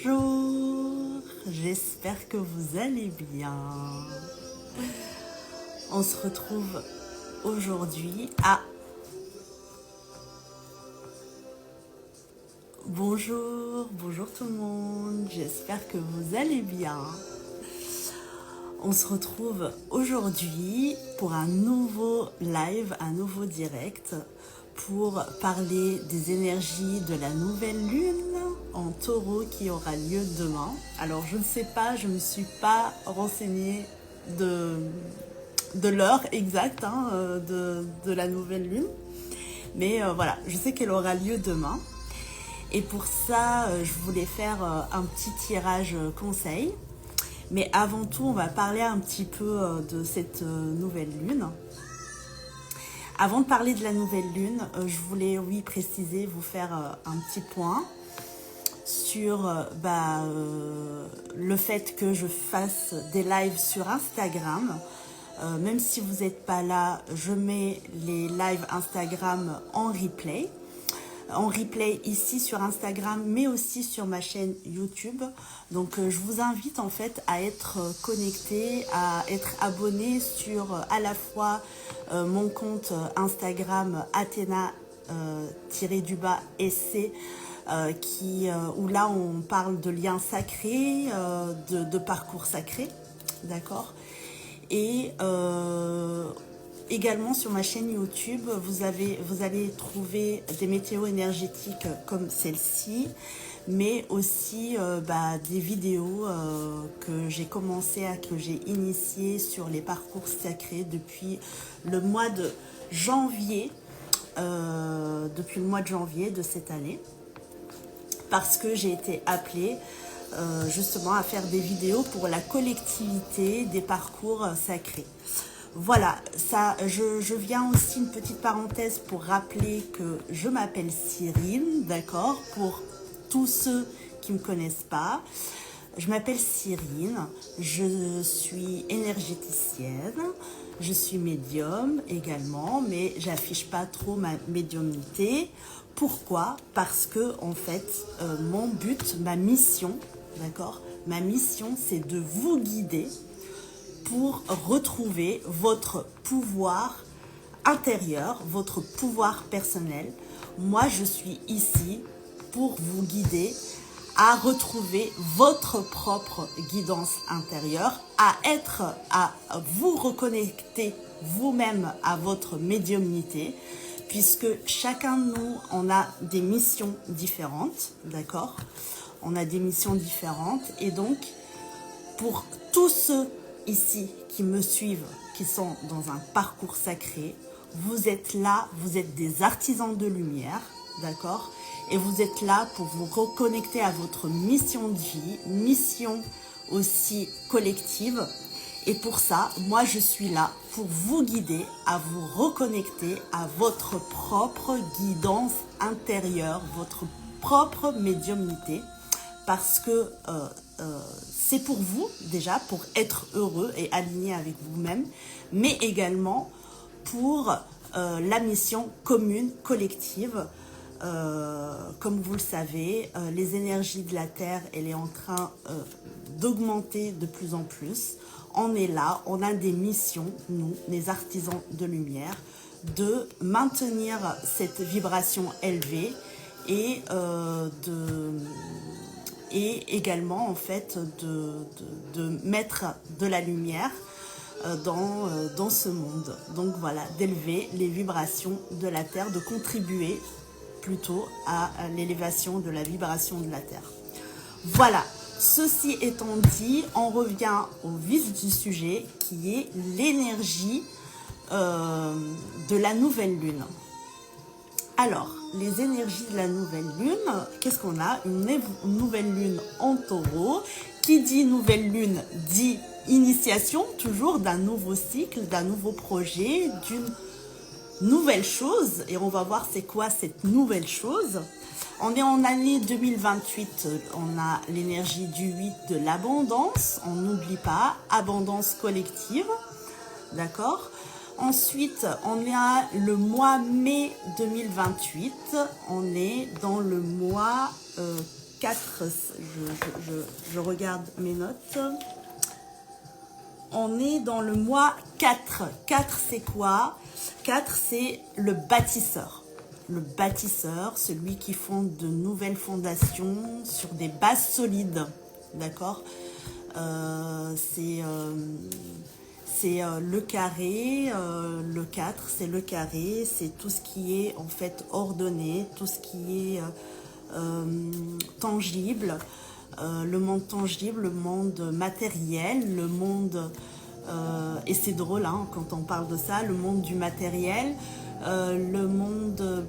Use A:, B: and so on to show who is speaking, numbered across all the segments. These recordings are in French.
A: Bonjour, j'espère que vous allez bien. On se retrouve aujourd'hui à... Bonjour tout le monde, j'espère que vous allez bien. On se retrouve aujourd'hui pour un nouveau live, un nouveau direct pour parler des énergies de la nouvelle lune en taureau qui aura lieu demain. Alors je ne sais pas, je ne me suis pas renseignée de l'heure exacte de la nouvelle lune. Mais voilà, je sais qu'elle aura lieu demain. Et pour ça, je voulais faire un petit tirage conseil. Mais avant tout, on va parler un petit peu de cette nouvelle lune. Avant de parler de la nouvelle lune, je voulais, oui, préciser, vous faire un petit point sur le fait que je fasse des lives sur Instagram. Même si vous n'êtes pas là, je mets les lives Instagram en replay. En replay ici sur Instagram, mais aussi sur ma chaîne YouTube. Donc je vous invite en fait à être connecté, à être abonné sur à la fois mon compte Instagram Athéna-SC où là on parle de liens sacrés, de parcours sacrés, d'accord. Et également sur ma chaîne YouTube, vous allez trouver des météos énergétiques comme celle-ci, mais aussi des vidéos que j'ai initiées sur les parcours sacrés depuis le mois de janvier, de cette année, parce que j'ai été appelée justement à faire des vidéos pour la collectivité des parcours sacrés. Voilà, ça, je viens aussi une petite parenthèse pour rappeler que je m'appelle Cyrine, d'accord, pour tous ceux qui ne me connaissent pas. Je m'appelle Cyrine, je suis énergéticienne, je suis médium également, mais j'affiche pas trop ma médiumnité. Pourquoi? Parce que, en fait, mon but, ma mission, d'accord, ma mission, c'est de vous guider pour retrouver votre pouvoir intérieur, votre pouvoir personnel. Moi, je suis ici pour vous guider à retrouver votre propre guidance intérieure, à vous reconnecter vous-même à votre médiumnité, puisque chacun de nous, on a des missions différentes, d'accord? On a des missions différentes, et donc, pour tous ceux ici qui me suivent, qui sont dans un parcours sacré, vous êtes là, vous êtes des artisans de lumière, d'accord? Et vous êtes là pour vous reconnecter à votre mission de vie, mission aussi collective. Et pour ça, moi je suis là pour vous guider à vous reconnecter à votre propre guidance intérieure, votre propre médiumnité, parce que c'est pour vous, déjà, pour être heureux et aligné avec vous-même, mais également pour la mission commune, collective. Comme vous le savez, les énergies de la Terre, elle est en train d'augmenter de plus en plus. On est là, on a des missions, nous, les artisans de lumière, de maintenir cette vibration élevée et également en fait de mettre de la lumière dans ce monde. Donc voilà, d'élever les vibrations de la Terre, de contribuer plutôt à l'élévation de la vibration de la Terre. Voilà, ceci étant dit, on revient au vif du sujet qui est l'énergie de la nouvelle lune. Alors, les énergies de la nouvelle lune, qu'est-ce qu'on a? Une nouvelle lune en taureau. Qui dit nouvelle lune dit initiation, toujours d'un nouveau cycle, d'un nouveau projet, d'une nouvelle chose. Et on va voir c'est quoi cette nouvelle chose. On est en année 2028, on a l'énergie du 8 de l'abondance. On n'oublie pas, abondance collective, d'accord? Ensuite, on a le mois mai 2028. On est dans le mois 4, je regarde mes notes. On est dans le mois 4. 4, c'est quoi? 4, c'est le bâtisseur. Le bâtisseur, celui qui fonde de nouvelles fondations sur des bases solides. D'accord? C'est le carré, le 4, c'est le carré, c'est tout ce qui est en fait ordonné, tout ce qui est tangible, le monde tangible, le monde matériel, le monde, et c'est drôle hein, quand on parle de ça, le monde du matériel, le monde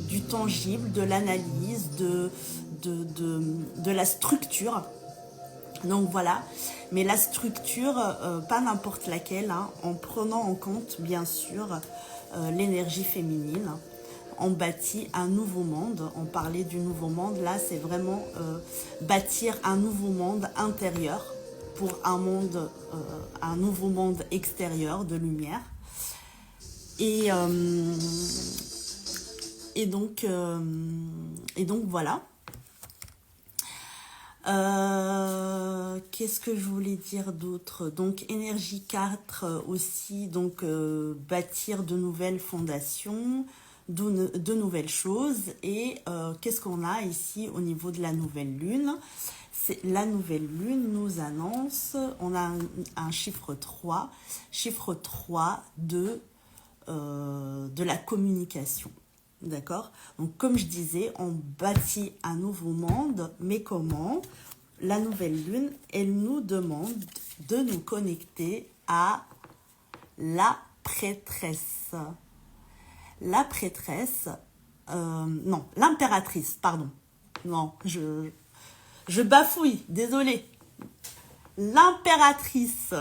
A: du tangible, de l'analyse, de la structure. Donc voilà, mais la structure, pas n'importe laquelle, hein, en prenant en compte bien sûr l'énergie féminine. On bâtit un nouveau monde, on parlait du nouveau monde, là c'est vraiment bâtir un nouveau monde intérieur pour un nouveau monde extérieur de lumière. Et donc voilà. Qu'est-ce que je voulais dire d'autre? Donc énergie 4 aussi, donc bâtir de nouvelles fondations, de nouvelles choses. Et qu'est-ce qu'on a ici au niveau de la nouvelle lune? C'est la nouvelle lune nous annonce, on a un chiffre 3 de la communication. D'accord? Donc, comme je disais, on bâtit un nouveau monde, mais comment? La nouvelle lune, elle nous demande de nous connecter à la prêtresse. La prêtresse, non, l'impératrice, pardon. Non, je bafouille, désolée. L'impératrice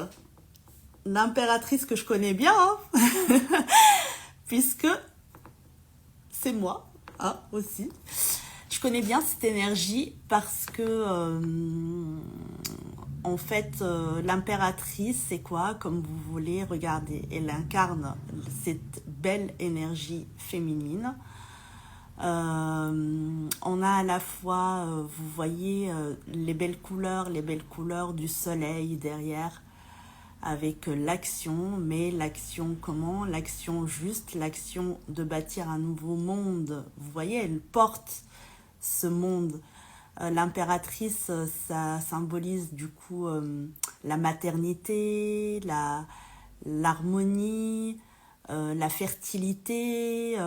A: que je connais bien, hein, puisque c'est moi, hein, aussi. Je connais bien cette énergie parce que, en fait, l'impératrice, c'est quoi? Comme vous voulez, regardez, elle incarne cette belle énergie féminine. On a à la fois, vous voyez, les belles couleurs du soleil derrière, avec l'action, mais l'action comment? L'action juste, l'action de bâtir un nouveau monde. Vous voyez, elle porte ce monde. L'impératrice, ça symbolise du coup la maternité, l'harmonie, la fertilité.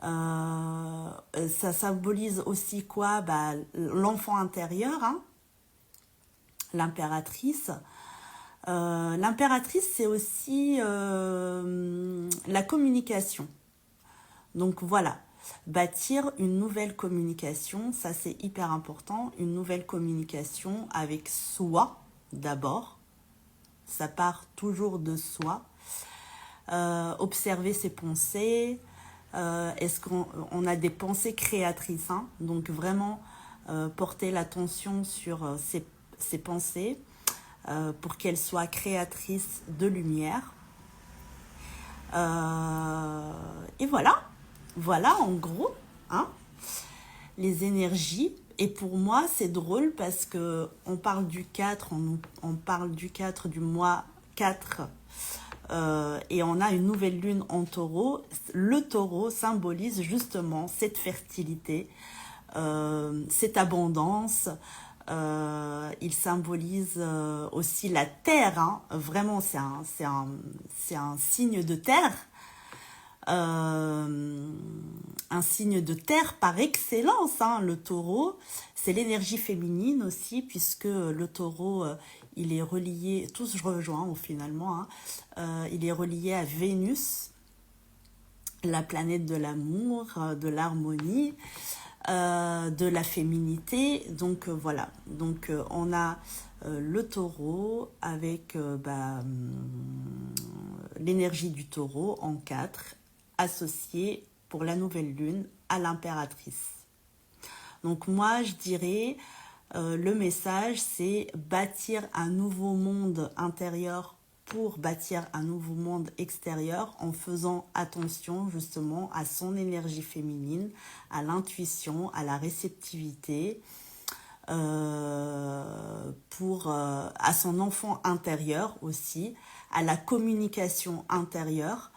A: Ça symbolise aussi quoi? L'enfant intérieur, hein, l'impératrice. L'impératrice, c'est aussi la communication. Donc voilà, bâtir une nouvelle communication, ça c'est hyper important. Une nouvelle communication avec soi d'abord. Ça part toujours de soi. Observer ses pensées. Est-ce qu'on a des pensées créatrices, hein? Donc vraiment porter l'attention sur ses pensées. Pour qu'elle soit créatrice de lumière. Et voilà en gros, hein, les énergies. Et pour moi, c'est drôle parce que on parle du 4, on parle du 4 du mois 4, et on a une nouvelle lune en taureau. Le taureau symbolise justement cette fertilité, cette abondance. Il symbolise aussi la terre, hein. Vraiment c'est un signe de terre, un signe de terre par excellence, hein. Le taureau, c'est l'énergie féminine aussi, puisque le taureau, il est relié, tous se rejoignent finalement, hein. Il est relié à Vénus, la planète de l'amour, de l'harmonie, de la féminité. Donc voilà, donc on a le taureau avec l'énergie du taureau en 4 associée pour la nouvelle lune à l'impératrice. Donc moi je dirais le message c'est bâtir un nouveau monde intérieur pour bâtir un nouveau monde extérieur en faisant attention justement à son énergie féminine, à l'intuition, à la réceptivité, à son enfant intérieur aussi, à la communication intérieure,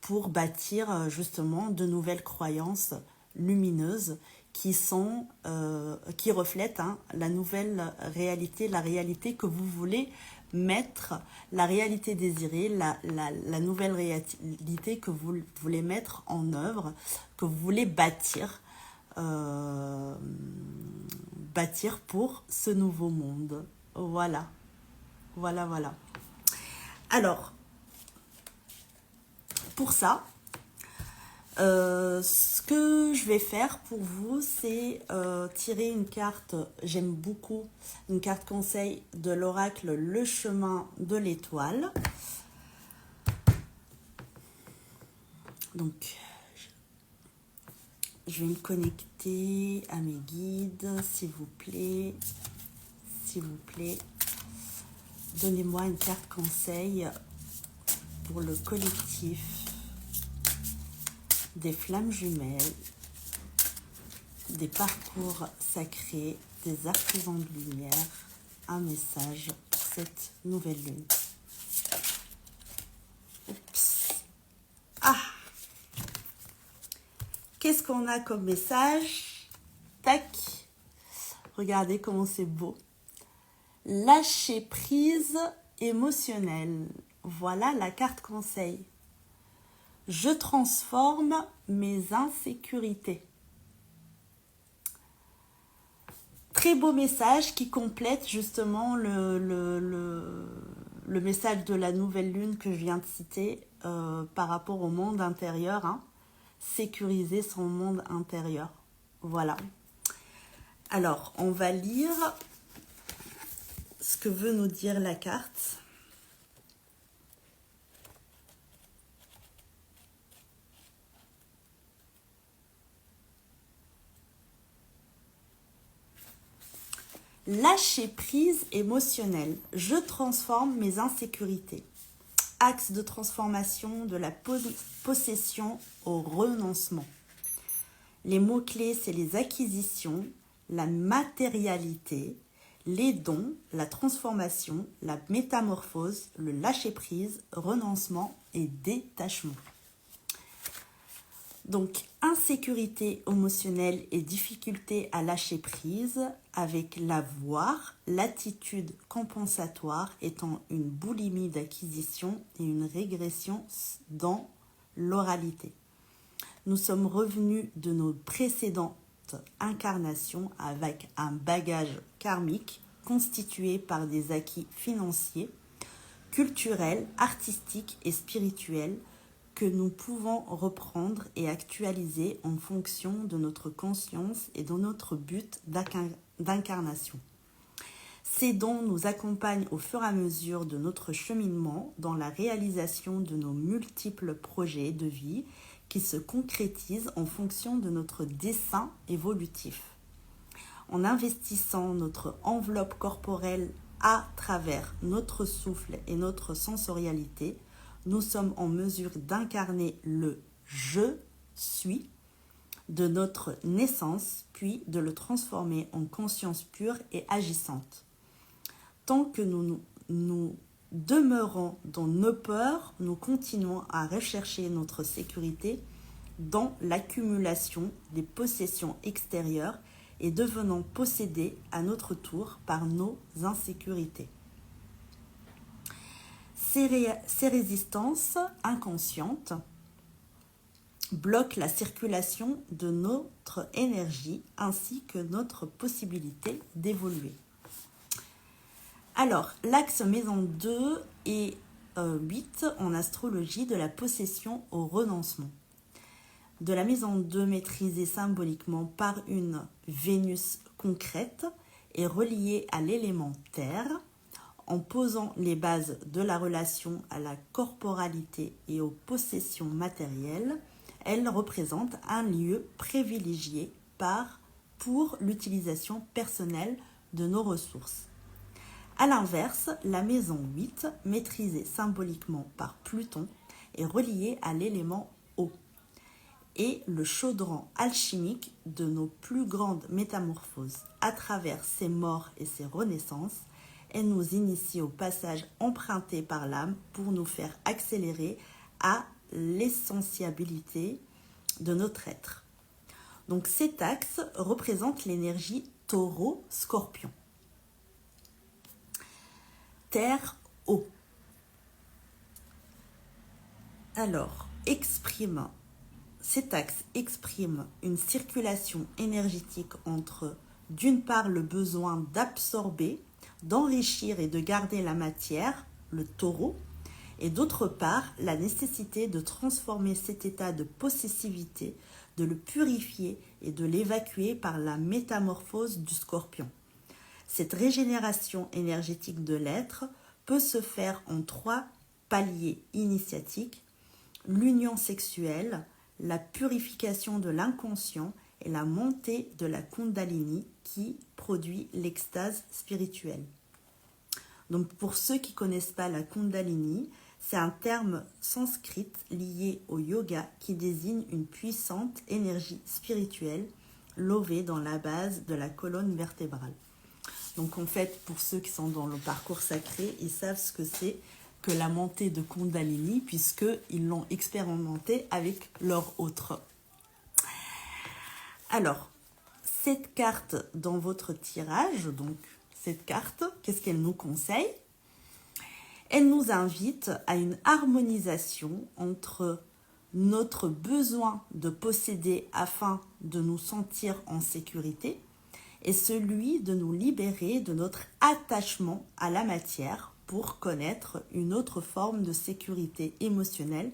A: pour bâtir justement de nouvelles croyances lumineuses qui reflètent la nouvelle réalité, la réalité que vous voulez mettre, la réalité désirée, la nouvelle réalité que vous voulez mettre en œuvre, que vous voulez bâtir pour ce nouveau monde. Voilà. Alors, pour ça, ce que je vais faire pour vous, c'est tirer une carte, j'aime beaucoup, une carte conseil de l'oracle Le Chemin de l'Étoile. Donc, je vais me connecter à mes guides, s'il vous plaît. Donnez-moi une carte conseil pour le collectif des flammes jumelles, des parcours sacrés, des artisans de lumière, un message pour cette nouvelle lune. Oups. Ah! Qu'est-ce qu'on a comme message? Tac! Regardez comment c'est beau. Lâcher prise émotionnelle. Voilà la carte conseil. Je transforme mes insécurités. Très beau message qui complète justement le message de la nouvelle lune que je viens de citer par rapport au monde intérieur. Sécuriser son monde intérieur. Voilà. Alors, on va lire ce que veut nous dire la carte. Lâcher prise émotionnelle. Je transforme mes insécurités. Axe de transformation de la possession au renoncement. Les mots-clés, c'est les acquisitions, la matérialité, les dons, la transformation, la métamorphose, le lâcher-prise, renoncement et détachement. Donc, insécurité émotionnelle et difficulté à lâcher prise avec l'avoir, l'attitude compensatoire étant une boulimie d'acquisition et une régression dans l'oralité. Nous sommes revenus de nos précédentes incarnations avec un bagage karmique constitué par des acquis financiers, culturels, artistiques et spirituels que nous pouvons reprendre et actualiser en fonction de notre conscience et de notre but d'incarnation. Ces dons nous accompagnent au fur et à mesure de notre cheminement dans la réalisation de nos multiples projets de vie qui se concrétisent en fonction de notre dessein évolutif. En investissant notre enveloppe corporelle à travers notre souffle et notre sensorialité, nous sommes en mesure d'incarner le « je suis » de notre naissance, puis de le transformer en conscience pure et agissante. Tant que nous demeurons dans nos peurs, nous continuons à rechercher notre sécurité dans l'accumulation des possessions extérieures et devenons possédés à notre tour par nos insécurités. Ces résistances inconscientes bloquent la circulation de notre énergie ainsi que notre possibilité d'évoluer. Alors, l'axe maison 2 et 8 en astrologie de la possession au renoncement. De la maison 2 maîtrisée symboliquement par une Vénus concrète et reliée à l'élément terre, en posant les bases de la relation à la corporalité et aux possessions matérielles, elle représente un lieu privilégié pour l'utilisation personnelle de nos ressources. A l'inverse, la maison 8, maîtrisée symboliquement par Pluton, est reliée à l'élément eau et le chaudron alchimique de nos plus grandes métamorphoses. À travers ses morts et ses renaissances, elle nous initie au passage emprunté par l'âme pour nous faire accélérer à l'essentialité de notre être. Donc cet axe représente l'énergie taureau-scorpion. Terre-eau. Alors, cet axe exprime une circulation énergétique entre, d'une part, le besoin d'absorber, d'enrichir et de garder la matière, le taureau, et d'autre part, la nécessité de transformer cet état de possessivité, de le purifier et de l'évacuer par la métamorphose du scorpion. Cette régénération énergétique de l'être peut se faire en 3 paliers initiatiques: l'union sexuelle, la purification de l'inconscient et la montée de la Kundalini qui produit l'extase spirituelle. Donc pour ceux qui ne connaissent pas la Kundalini, c'est un terme sanskrit lié au yoga qui désigne une puissante énergie spirituelle levée dans la base de la colonne vertébrale. Donc en fait, pour ceux qui sont dans le parcours sacré, ils savent ce que c'est que la montée de Kundalini puisqu'ils l'ont expérimenté avec leur autre. Alors, cette carte dans votre tirage, donc cette carte, qu'est-ce qu'elle nous conseille? Elle nous invite à une harmonisation entre notre besoin de posséder afin de nous sentir en sécurité et celui de nous libérer de notre attachement à la matière pour connaître une autre forme de sécurité émotionnelle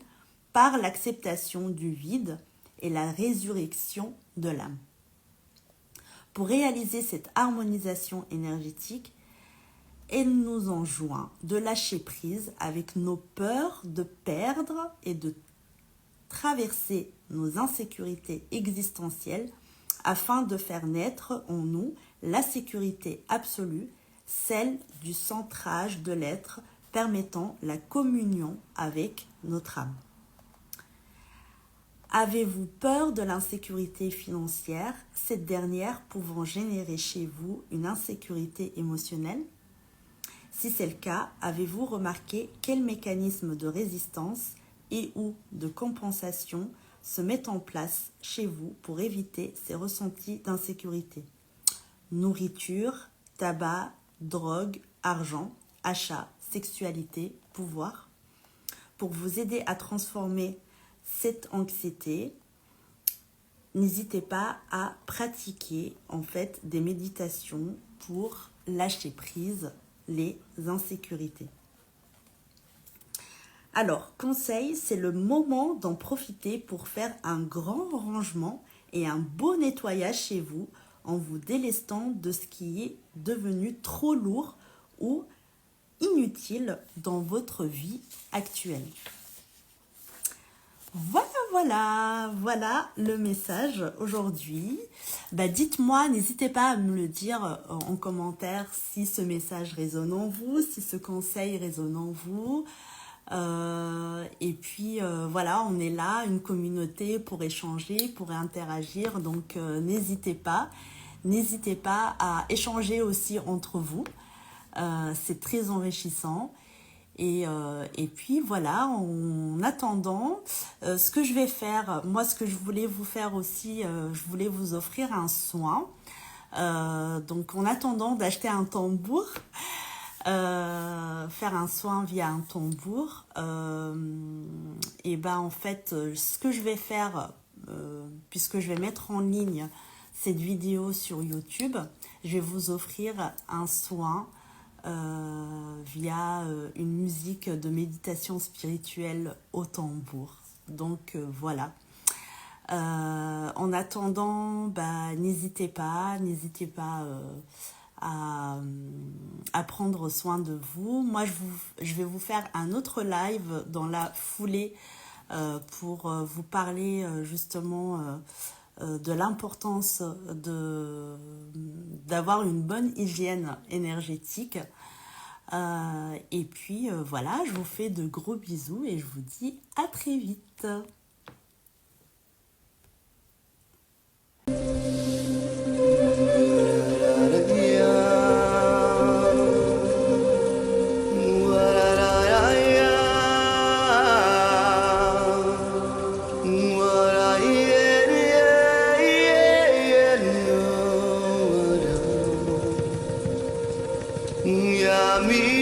A: par l'acceptation du vide et la résurrection de l'âme. Pour réaliser cette harmonisation énergétique, elle nous enjoint de lâcher prise avec nos peurs de perdre et de traverser nos insécurités existentielles afin de faire naître en nous la sécurité absolue, celle du centrage de l'être permettant la communion avec notre âme. Avez-vous peur de l'insécurité financière, cette dernière pouvant générer chez vous une insécurité émotionnelle? Si c'est le cas, avez-vous remarqué quels mécanismes de résistance et ou de compensation se mettent en place chez vous pour éviter ces ressentis d'insécurité? Nourriture, tabac, drogue, argent, achat, sexualité, pouvoir. Pour vous aider à transformer cette anxiété, n'hésitez pas à pratiquer en fait des méditations pour lâcher prise les insécurités. Alors, conseil, c'est le moment d'en profiter pour faire un grand rangement et un beau nettoyage chez vous en vous délestant de ce qui est devenu trop lourd ou inutile dans votre vie actuelle. Voilà le message aujourd'hui. Dites-moi, n'hésitez pas à me le dire en commentaire si ce message résonne en vous, si ce conseil résonne en vous. Et puis voilà, on est là, une communauté pour échanger, pour interagir. Donc n'hésitez pas à échanger aussi entre vous. C'est très enrichissant. Et puis voilà, en attendant, ce que je vais faire, moi ce que je voulais vous faire aussi, je voulais vous offrir un soin. Donc en attendant d'acheter un tambour, faire un soin via un tambour, et en fait, ce que je vais faire, puisque je vais mettre en ligne cette vidéo sur YouTube, je vais vous offrir un soin via une musique de méditation spirituelle au tambour. Donc voilà. En attendant, n'hésitez pas à prendre soin de vous. Moi, je vais vous faire un autre live dans la foulée pour vous parler justement de l'importance d'avoir une bonne hygiène énergétique. Et puis voilà, je vous fais de gros bisous et je vous dis à très vite.
B: Yeah, me.